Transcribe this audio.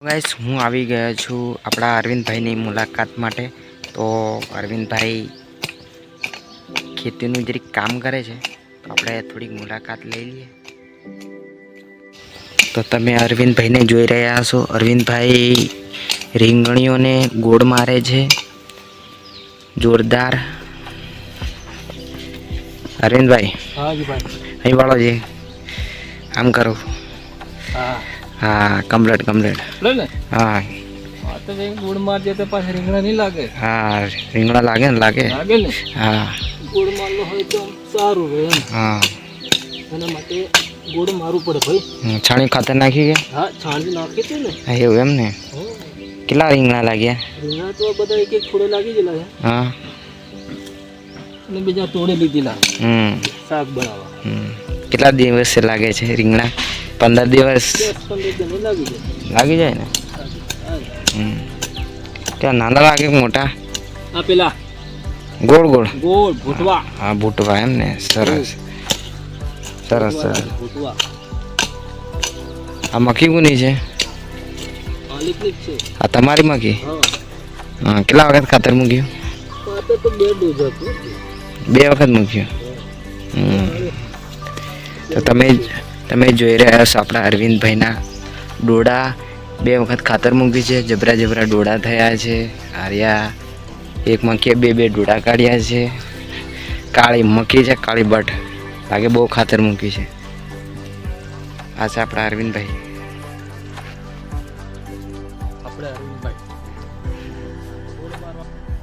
Guys હું આવી ગયો છું આપણા અરવિંદભાઈની મુલાકાત માટે। તો અરવિંદભાઈ ખેતીનું જરીક કામ કરે છે, તો આપણે થોડીક મુલાકાત લઈ લઈએ। તો તમે અરવિંદભાઈને જોઈ રહ્યા છો। અરવિંદભાઈ રીંગણીઓને ગોળ મારે છે, જોરદાર। અરવિંદભાઈ हाँ जी भाई અહીં વાળો છે, આમ કરો। हाँ हाँ कम्प्लीट कम्प्लीट ले ले हाँ हाँ तो भाई गुड़ मार देते पास રીંગણા नहीं लागे हाँ રીંગણા લાગે ને લાગે લાગે ને હા ગુड़ મારલો હોય તો સારું રહે એમ હા એના માટે ગુड़ મારવું પડે ભાઈ। છાણી ખાતર નાખી ગયા હા છાણી નાખી તું ને હા એવું એમ ને હા કેટલા રીંગણા લાગ્યા રીંગણા તો બધા એક એક થોડે લાગી ગયેલા છે હા અને બીજા તોડી લીધેલા શાક બનાવવા। કેટલા દિવસ લાગે છે રીંગણા 15 દિવસ 10-15 દિન લાગી જાય લાગી જાય ને ત્યાં નાના લાગે કે મોટા આ પેલા ગોળ ગોળ ગોળ ભૂટવા હા ભૂટવા એમ ને સરસ સરસ સરસ ભૂટવા આ મકી કોની છે માલિકની જ છે આ તમારી મકી હા હા કેટલા વખત ખાતર મૂક્યું ખાતર તો 2 ડોઝ હતું 2 વખત મૂક્યું તો તમે જોઈ રહ્યા છો આપણા અરવિંદભાઈના ડોડા 2 વખત ખાતર મૂકી છે, જબરા જબરા ડોડા થયા છે। આર્યા એક મકીએ 2 ડોડા કાઢ્યા છે, કાળી મકી છે, કાળી બટ લાગે બહુ ખાતર મૂકી છે। આ છે આપણા અરવિંદભાઈ।